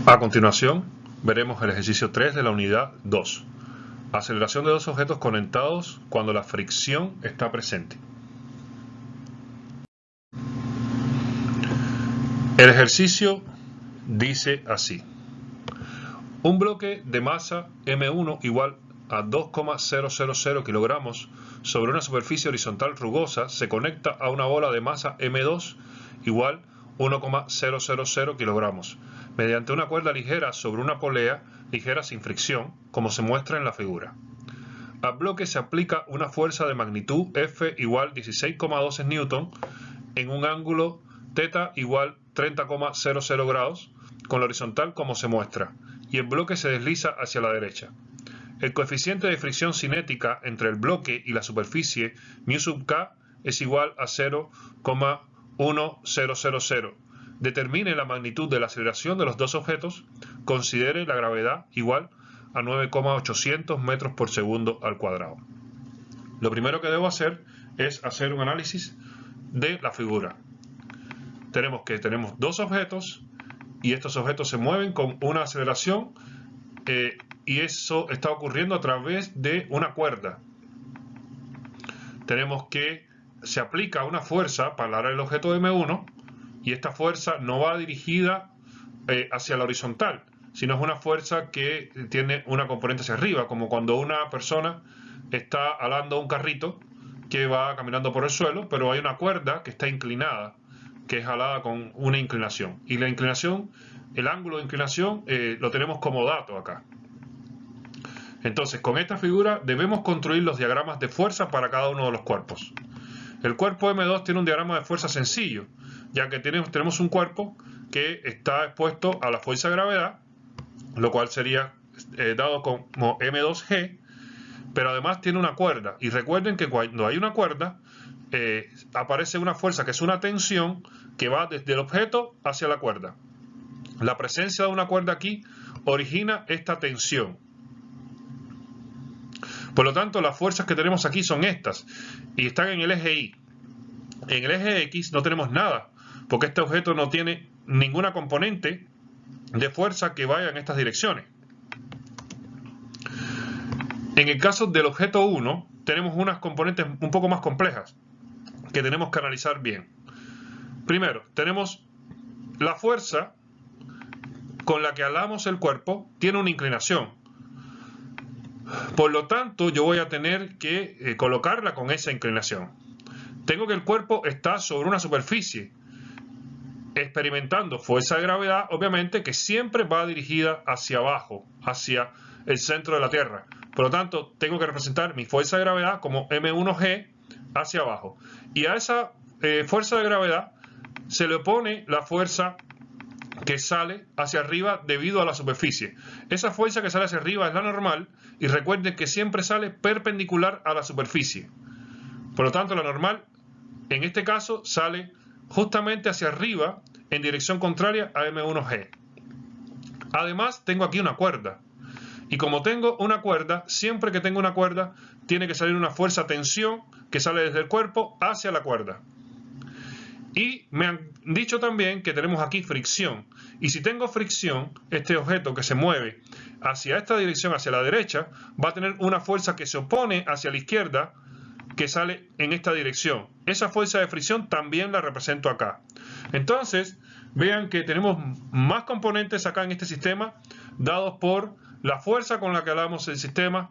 A continuación, veremos el ejercicio 3 de la unidad 2. Aceleración de dos objetos conectados cuando la fricción está presente. El ejercicio dice así. Un bloque de masa M1 igual a 2,000 kilogramos sobre una superficie horizontal rugosa se conecta a una bola de masa M2 igual 1,000 kilogramos mediante una cuerda ligera sobre una polea ligera sin fricción, como se muestra en la figura. Al bloque se aplica una fuerza de magnitud F igual 16,12 newton en un ángulo θ igual 30,00 grados con la horizontal como se muestra, y el bloque se desliza hacia la derecha. El coeficiente de fricción cinética entre el bloque y la superficie μ sub k es igual a 0,1000. Determine la magnitud de la aceleración de los dos objetos. Considere la gravedad igual a 9,800 metros por segundo al cuadrado. Lo primero que debo hacer es hacer un análisis de la figura. Tenemos dos objetos y estos objetos se mueven con una aceleración y eso está ocurriendo a través de una cuerda. Tenemos que se aplica una fuerza para el objeto M1 y esta fuerza no va dirigida hacia la horizontal, sino es una fuerza que tiene una componente hacia arriba, como cuando una persona está alando un carrito que va caminando por el suelo, pero hay una cuerda que está inclinada, que es jalada con una inclinación. Y la inclinación, el ángulo de inclinación, lo tenemos como dato acá. Entonces, con esta figura debemos construir los diagramas de fuerza para cada uno de los cuerpos. El cuerpo M2 tiene un diagrama de fuerza sencillo, ya que tenemos un cuerpo que está expuesto a la fuerza de gravedad, lo cual sería dado como M2G, pero además tiene una cuerda. Y recuerden que cuando hay una cuerda, aparece una fuerza que es una tensión que va desde el objeto hacia la cuerda. La presencia de una cuerda aquí origina esta tensión. Por lo tanto, las fuerzas que tenemos aquí son estas y están en el eje Y. En el eje X no tenemos nada, porque este objeto no tiene ninguna componente de fuerza que vaya en estas direcciones. En el caso del objeto 1, tenemos unas componentes un poco más complejas que tenemos que analizar bien. Primero, tenemos la fuerza con la que alamos el cuerpo, tiene una inclinación. Por lo tanto, yo voy a tener que colocarla con esa inclinación. Tengo que el cuerpo está sobre una superficie, experimentando fuerza de gravedad, obviamente, que siempre va dirigida hacia abajo, hacia el centro de la Tierra. Por lo tanto, tengo que representar mi fuerza de gravedad como M1G hacia abajo. Y a esa fuerza de gravedad se le opone la fuerza que sale hacia arriba debido a la superficie. Esa fuerza que sale hacia arriba es la normal y recuerden que siempre sale perpendicular a la superficie. Por lo tanto, la normal en este caso sale justamente hacia arriba en dirección contraria a M1G. Además, tengo aquí una cuerda. Y como tengo una cuerda, siempre que tengo una cuerda, tiene que salir una fuerza tensión que sale desde el cuerpo hacia la cuerda. Y me han dicho también que tenemos aquí fricción. Y si tengo fricción, este objeto que se mueve hacia esta dirección, hacia la derecha, va a tener una fuerza que se opone hacia la izquierda, que sale en esta dirección. Esa fuerza de fricción también la represento acá. Entonces, vean que tenemos más componentes acá en este sistema, dados por la fuerza con la que hablamos el sistema,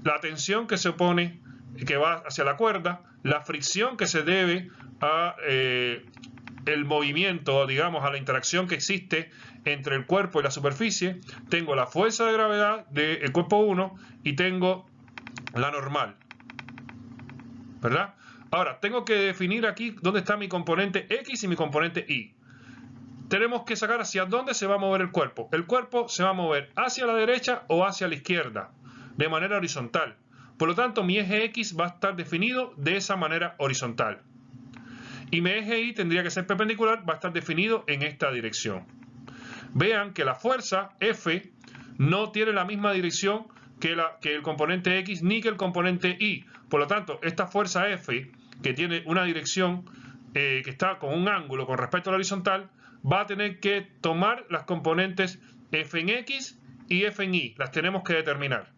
la tensión que se opone, que va hacia la cuerda, la fricción que se debe a el movimiento, digamos, a la interacción que existe entre el cuerpo y la superficie. Tengo la fuerza de gravedad del cuerpo 1 y tengo la normal, ¿verdad? Ahora, tengo que definir aquí dónde está mi componente X y mi componente Y. Tenemos que sacar hacia dónde se va a mover el cuerpo. El cuerpo se va a mover hacia la derecha o hacia la izquierda, de manera horizontal. Por lo tanto, mi eje X va a estar definido de esa manera horizontal. Y mi eje Y tendría que ser perpendicular, va a estar definido en esta dirección. Vean que la fuerza F no tiene la misma dirección que el componente X ni que el componente Y. Por lo tanto, esta fuerza F, que tiene una dirección que está con un ángulo con respecto a la horizontal, va a tener que tomar las componentes f en x y f en y. Las tenemos que determinar.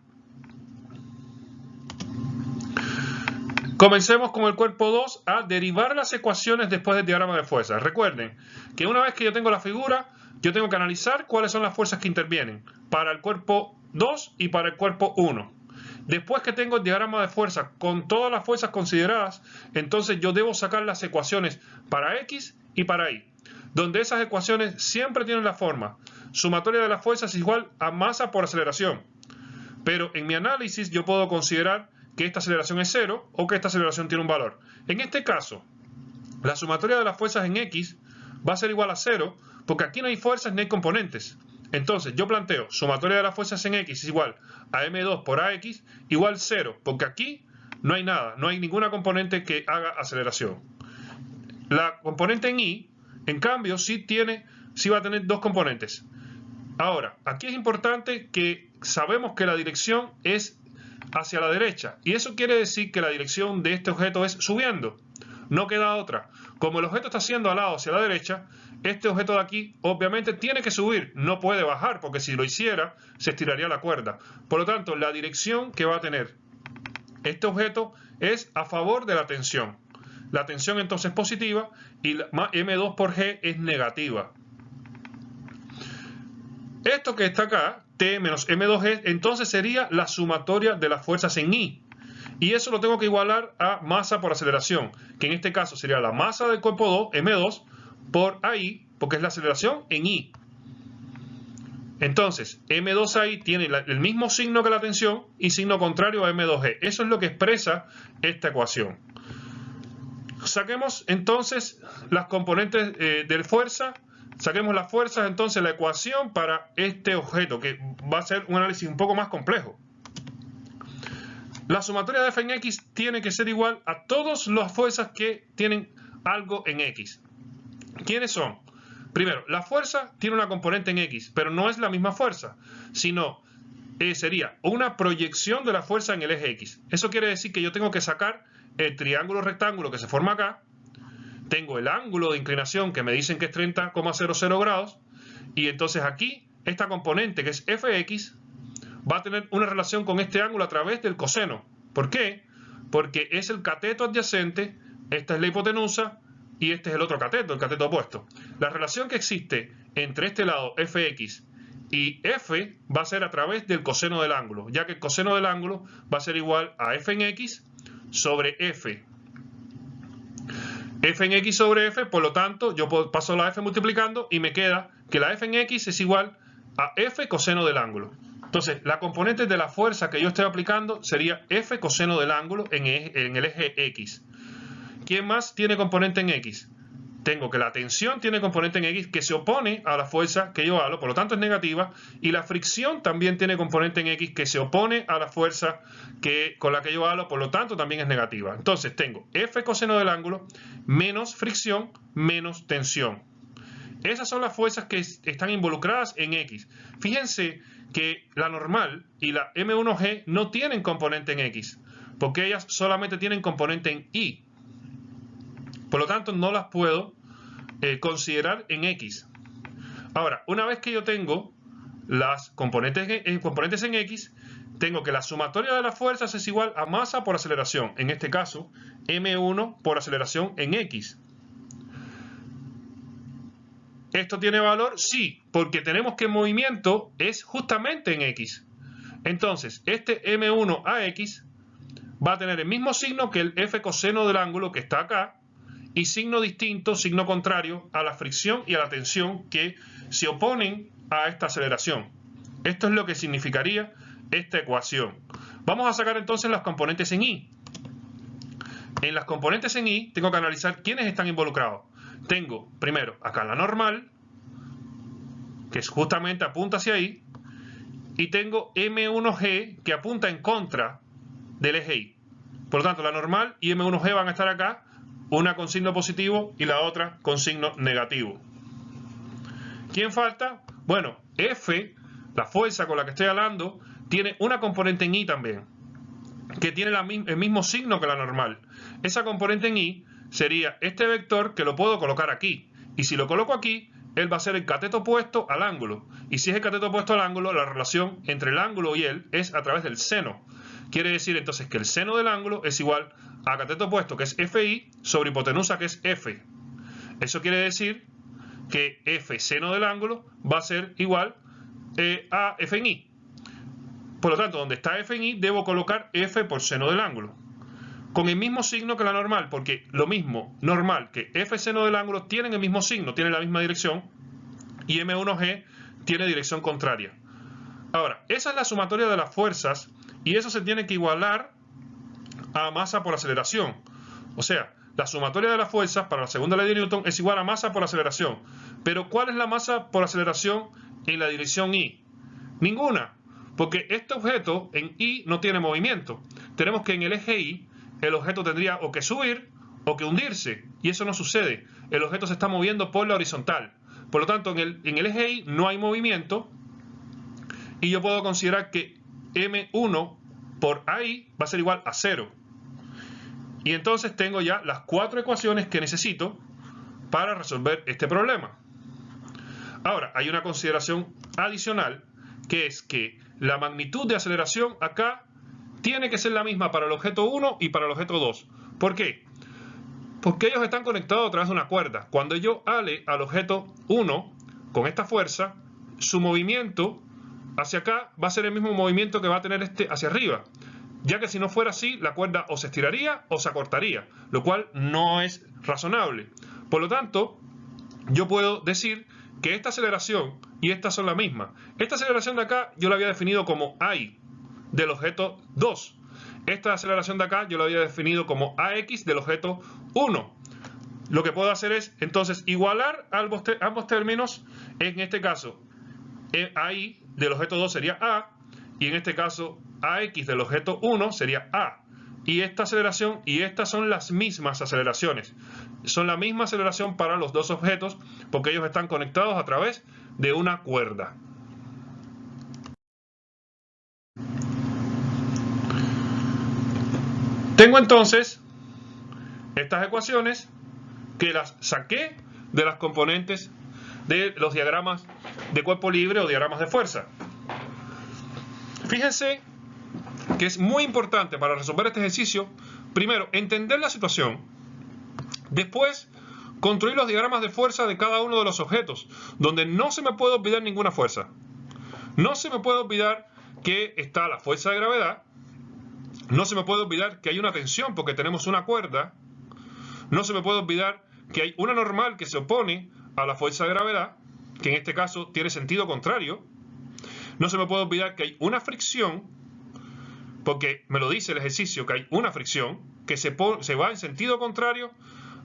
Comencemos con el cuerpo 2 a derivar las ecuaciones después del diagrama de fuerzas. Recuerden que una vez que yo tengo la figura, yo tengo que analizar cuáles son las fuerzas que intervienen para el cuerpo 2 y para el cuerpo 1. Después que tengo el diagrama de fuerzas con todas las fuerzas consideradas, entonces yo debo sacar las ecuaciones para X y para Y, donde esas ecuaciones siempre tienen la forma sumatoria de las fuerzas es igual a masa por aceleración. Pero en mi análisis yo puedo considerar que esta aceleración es 0 o que esta aceleración tiene un valor. En este caso, la sumatoria de las fuerzas en X va a ser igual a 0 porque aquí no hay fuerzas ni hay componentes. Entonces yo planteo sumatoria de las fuerzas en X es igual a M2 por AX igual 0 porque aquí no hay nada, no hay ninguna componente que haga aceleración. La componente en Y, en cambio, sí va a tener dos componentes. Ahora, aquí es importante que sabemos que la dirección es hacia la derecha y eso quiere decir que la dirección de este objeto es subiendo, no queda otra. Como el objeto está siendo alado hacia la derecha, este objeto de aquí obviamente tiene que subir, no puede bajar porque si lo hiciera se estiraría la cuerda. Por lo tanto, la dirección que va a tener este objeto es a favor de la tensión. La tensión entonces es positiva y la M2 por G es negativa. Esto que está acá, T menos M2G, entonces sería la sumatoria de las fuerzas en Y. Y eso lo tengo que igualar a masa por aceleración, que en este caso sería la masa del cuerpo 2, M2, por AI, porque es la aceleración en Y. Entonces, M2AI tiene el mismo signo que la tensión y signo contrario a M2G. Eso es lo que expresa esta ecuación. Saquemos entonces las componentes de fuerza. Saquemos las fuerzas, entonces la ecuación para este objeto, que va a ser un análisis un poco más complejo. La sumatoria de f en x tiene que ser igual a todas las fuerzas que tienen algo en x. ¿Quiénes son? Primero, la fuerza tiene una componente en x, pero no es la misma fuerza, sino sería una proyección de la fuerza en el eje x. Eso quiere decir que yo tengo que sacar el triángulo rectángulo que se forma acá. Tengo el ángulo de inclinación que me dicen que es 30,00 grados y entonces aquí esta componente que es fx va a tener una relación con este ángulo a través del coseno. ¿Por qué? Porque es el cateto adyacente, esta es la hipotenusa y este es el otro cateto, el cateto opuesto. La relación que existe entre este lado fx y f va a ser a través del coseno del ángulo, ya que el coseno del ángulo va a ser igual a f en x sobre f. F en x sobre f, por lo tanto, yo paso la f multiplicando y me queda que la f en x es igual a f coseno del ángulo. Entonces, la componente de la fuerza que yo estoy aplicando sería f coseno del ángulo en el eje x. ¿Quién más tiene componente en x? Tengo que la tensión tiene componente en x que se opone a la fuerza que yo halo, por lo tanto es negativa, y la fricción también tiene componente en x que se opone a la fuerza con la que yo halo, por lo tanto también es negativa. Entonces tengo f coseno del ángulo menos fricción menos tensión. Esas son las fuerzas que están involucradas en x. Fíjense que la normal y la M1G no tienen componente en x, porque ellas solamente tienen componente en y. Por lo tanto, no las puedo considerar en X. Ahora, una vez que yo tengo las componentes en X, tengo que la sumatoria de las fuerzas es igual a masa por aceleración. En este caso, M1 por aceleración en X. ¿Esto tiene valor? Sí, porque tenemos que el movimiento es justamente en X. Entonces, este M1 a X va a tener el mismo signo que el F coseno del ángulo que está acá, y signo distinto, signo contrario a la fricción y a la tensión que se oponen a esta aceleración. Esto es lo que significaría esta ecuación. Vamos a sacar entonces las componentes en Y. En las componentes en Y tengo que analizar quiénes están involucrados. Tengo primero acá la normal, que justamente apunta hacia ahí, y tengo M1G que apunta en contra del eje Y. Por lo tanto, la normal y M1G van a estar acá, una con signo positivo y la otra con signo negativo. ¿Quién falta? Bueno, F, la fuerza con la que estoy hablando, tiene una componente en Y también, que tiene el mismo signo que la normal. Esa componente en Y sería este vector que lo puedo colocar aquí. Y si lo coloco aquí, él va a ser el cateto opuesto al ángulo. Y si es el cateto opuesto al ángulo, la relación entre el ángulo y él es a través del seno. Quiere decir entonces que el seno del ángulo es igual a cateto opuesto, que es FI, sobre hipotenusa, que es F. Eso quiere decir que F seno del ángulo va a ser igual a F en I. Por lo tanto, donde está F en I, debo colocar F por seno del ángulo. Con el mismo signo que la normal, porque lo mismo normal que F seno del ángulo tienen el mismo signo, tienen la misma dirección, y M1G tiene dirección contraria. Ahora, esa es la sumatoria de las fuerzas, y eso se tiene que igualar a masa por aceleración. O sea, la sumatoria de las fuerzas para la segunda ley de Newton es igual a masa por aceleración. Pero ¿cuál es la masa por aceleración en la dirección I? Ninguna, porque este objeto en I no tiene movimiento. Tenemos que en el eje I el objeto tendría o que subir o que hundirse, y eso no sucede. El objeto se está moviendo por la horizontal. Por lo tanto, en el eje Y no hay movimiento, y yo puedo considerar que M1 por AI va a ser igual a 0. Y entonces tengo ya las 4 ecuaciones que necesito para resolver este problema. Ahora, hay una consideración adicional, que es que la magnitud de aceleración acá tiene que ser la misma para el objeto 1 y para el objeto 2. ¿Por qué? Porque ellos están conectados a través de una cuerda. Cuando yo ale al objeto 1 con esta fuerza, su movimiento hacia acá va a ser el mismo movimiento que va a tener este hacia arriba. Ya que si no fuera así, la cuerda o se estiraría o se acortaría, lo cual no es razonable. Por lo tanto, yo puedo decir que esta aceleración y esta son la misma. Esta aceleración de acá yo la había definido como AI del objeto 2. Esta aceleración de acá yo la había definido como AX del objeto 1. Lo que puedo hacer es entonces igualar ambos términos. En este caso, AI del objeto 2 sería A, y en este caso AX del objeto 1 sería A. Y esta aceleración y estas son las mismas aceleraciones. Son la misma aceleración para los dos objetos porque ellos están conectados a través de una cuerda. Tengo entonces estas ecuaciones que las saqué de las componentes de los diagramas de cuerpo libre o diagramas de fuerza. Fíjense que es muy importante para resolver este ejercicio, primero, entender la situación, después, construir los diagramas de fuerza de cada uno de los objetos, donde no se me puede olvidar ninguna fuerza. No se me puede olvidar que está la fuerza de gravedad, no se me puede olvidar que hay una tensión porque tenemos una cuerda, no se me puede olvidar que hay una normal que se opone a la fuerza de gravedad, que en este caso tiene sentido contrario, no se me puede olvidar que hay una fricción, porque me lo dice el ejercicio que hay una fricción que se va en sentido contrario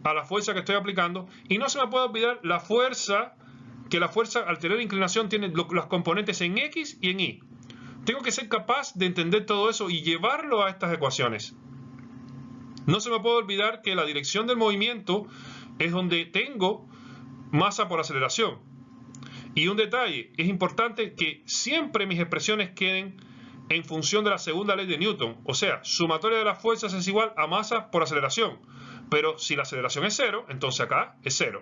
a la fuerza que estoy aplicando, y no se me puede olvidar la fuerza, que la fuerza al tener inclinación tiene los componentes en X y en Y. Tengo que ser capaz de entender todo eso y llevarlo a estas ecuaciones. No se me puede olvidar que la dirección del movimiento es donde tengo masa por aceleración. Y un detalle, es importante que siempre mis expresiones queden en función de la segunda ley de Newton. O sea, sumatoria de las fuerzas es igual a masa por aceleración. Pero si la aceleración es 0, entonces acá es 0.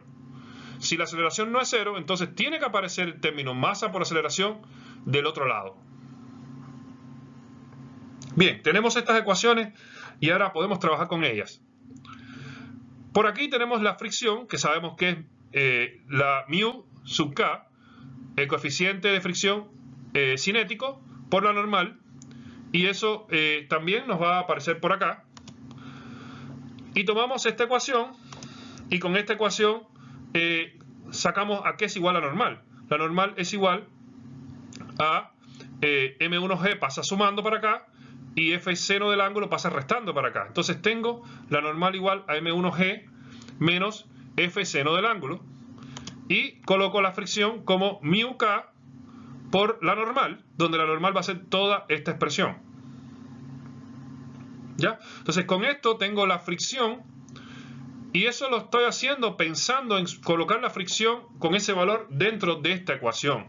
Si la aceleración no es 0, entonces tiene que aparecer el término masa por aceleración del otro lado. Bien, tenemos estas ecuaciones y ahora podemos trabajar con ellas. Por aquí tenemos la fricción, que sabemos que es la mu sub k, el coeficiente de fricción cinético por la normal, y eso también nos va a aparecer por acá. Y tomamos esta ecuación y con esta ecuación sacamos a qué es igual a normal. La normal es igual a M1G pasa sumando para acá y F seno del ángulo pasa restando para acá. Entonces tengo la normal igual a M1G menos F seno del ángulo y coloco la fricción como mu K por la normal, donde la normal va a ser toda esta expresión. ¿Ya? Entonces con esto tengo la fricción y eso lo estoy haciendo pensando en colocar la fricción con ese valor dentro de esta ecuación.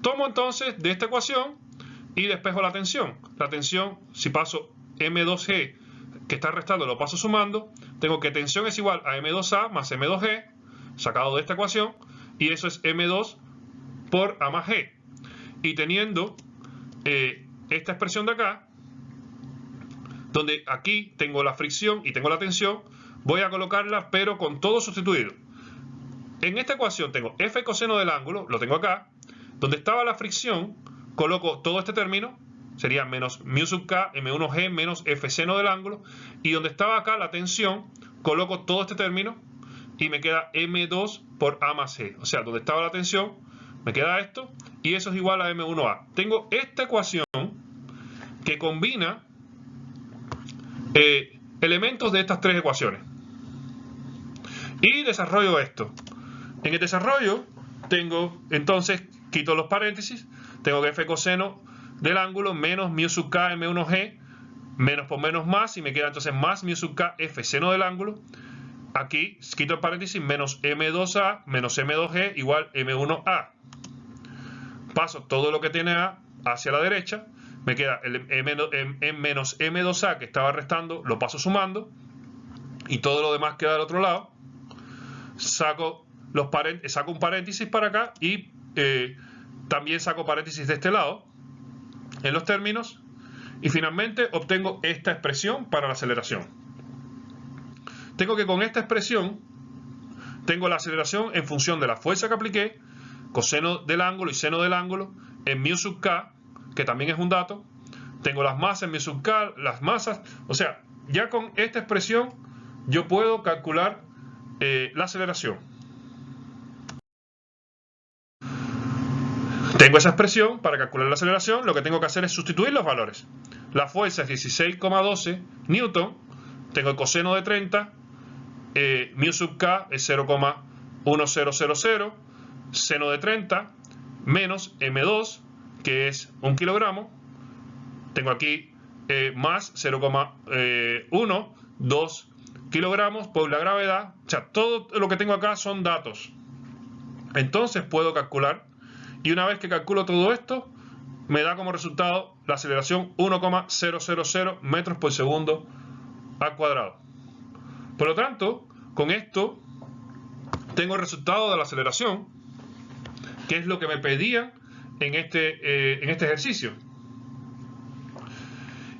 Tomo entonces de esta ecuación y despejo la tensión. La tensión, si paso M2G que está restando, lo paso sumando, tengo que tensión es igual a M2A más M2G, sacado de esta ecuación, y eso es m2 por a más g. Y teniendo esta expresión de acá, donde aquí tengo la fricción y tengo la tensión, voy a colocarla pero con todo sustituido. En esta ecuación tengo f coseno del ángulo, lo tengo acá, donde estaba la fricción, coloco todo este término, sería menos mu sub k m1g menos f seno del ángulo, y donde estaba acá la tensión, coloco todo este término y me queda m2 por a más g. O sea, donde estaba la tensión, me queda esto, y eso es igual a m1a. Tengo esta ecuación que combina elementos de estas tres ecuaciones. Y desarrollo esto. En el desarrollo tengo, entonces, quito los paréntesis, tengo que f coseno del ángulo menos mu sub k m1g, menos por menos más, y me queda entonces más mu sub k f seno del ángulo. Aquí quito el paréntesis, menos m2a menos m2g igual m1a. Paso todo lo que tiene a hacia la derecha, me queda el menos m2a que estaba restando, lo paso sumando, y todo lo demás queda del otro lado. Saco un paréntesis para acá y también saco paréntesis de este lado en los términos, y finalmente obtengo esta expresión para la aceleración. Tengo que con esta expresión tengo la aceleración en función de la fuerza que apliqué, coseno del ángulo y seno del ángulo, en mu sub k, que también es un dato. Tengo las masas en mu sub k, las masas, o sea, ya con esta expresión yo puedo calcular la aceleración. Tengo esa expresión para calcular la aceleración, lo que tengo que hacer es sustituir los valores. La fuerza es 16,12 newton, tengo el coseno de 30, mu sub k es 0,1000, seno de 30, menos m2, que es 1 kilogramo, tengo aquí más 0,12 kilogramos por la gravedad. O sea, todo lo que tengo acá son datos. Entonces puedo calcular, y una vez que calculo todo esto, me da como resultado la aceleración 1,000 metros por segundo al cuadrado. Por lo tanto, con esto tengo el resultado de la aceleración, que es lo que me pedían en este ejercicio.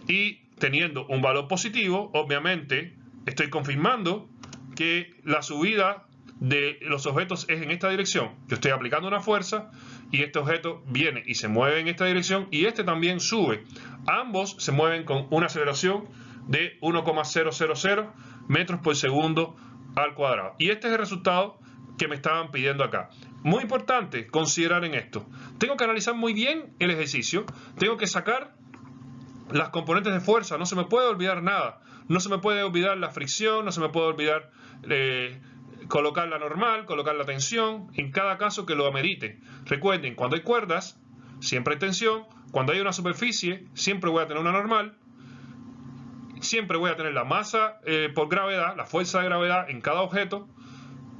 Y teniendo un valor positivo, obviamente estoy confirmando que la subida de los objetos es en esta dirección. Yo estoy aplicando una fuerza y este objeto viene y se mueve en esta dirección, y este también sube. Ambos se mueven con una aceleración de 1,000 metros por segundo al cuadrado. Y este es el resultado que me estaban pidiendo acá. Muy importante considerar en esto. Tengo que analizar muy bien el ejercicio. Tengo que sacar las componentes de fuerza. No se me puede olvidar nada. No se me puede olvidar la fricción, no se me puede olvidar colocar la normal, colocar la tensión, en cada caso que lo amerite. Recuerden, cuando hay cuerdas, siempre hay tensión. Cuando hay una superficie, siempre voy a tener una normal. Siempre voy a tener la masa por gravedad, la fuerza de gravedad en cada objeto.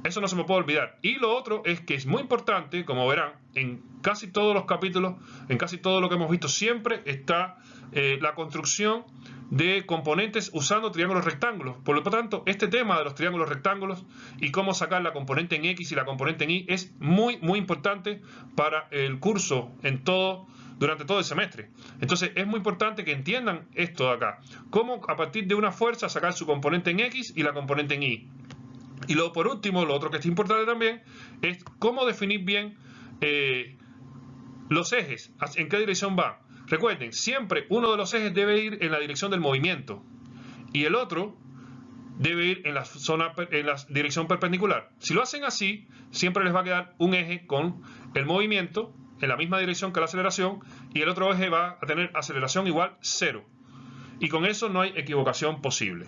Eso no se me puede olvidar. Y lo otro es que es muy importante, como verán, en casi todos los capítulos, en casi todo lo que hemos visto, siempre está la construcción de componentes usando triángulos rectángulos. Por lo tanto, este tema de los triángulos rectángulos y cómo sacar la componente en X y la componente en Y es muy, muy importante para el curso durante todo el semestre. Entonces, es muy importante que entiendan esto de acá. Cómo a partir de una fuerza sacar su componente en X y la componente en Y. Y luego, por último, lo otro que es importante también es cómo definir bien los ejes, en qué dirección van. Recuerden, siempre uno de los ejes debe ir en la dirección del movimiento y el otro debe ir en la dirección perpendicular. Si lo hacen así, siempre les va a quedar un eje con el movimiento en la misma dirección que la aceleración, y el otro eje va a tener aceleración igual 0. Y con eso no hay equivocación posible.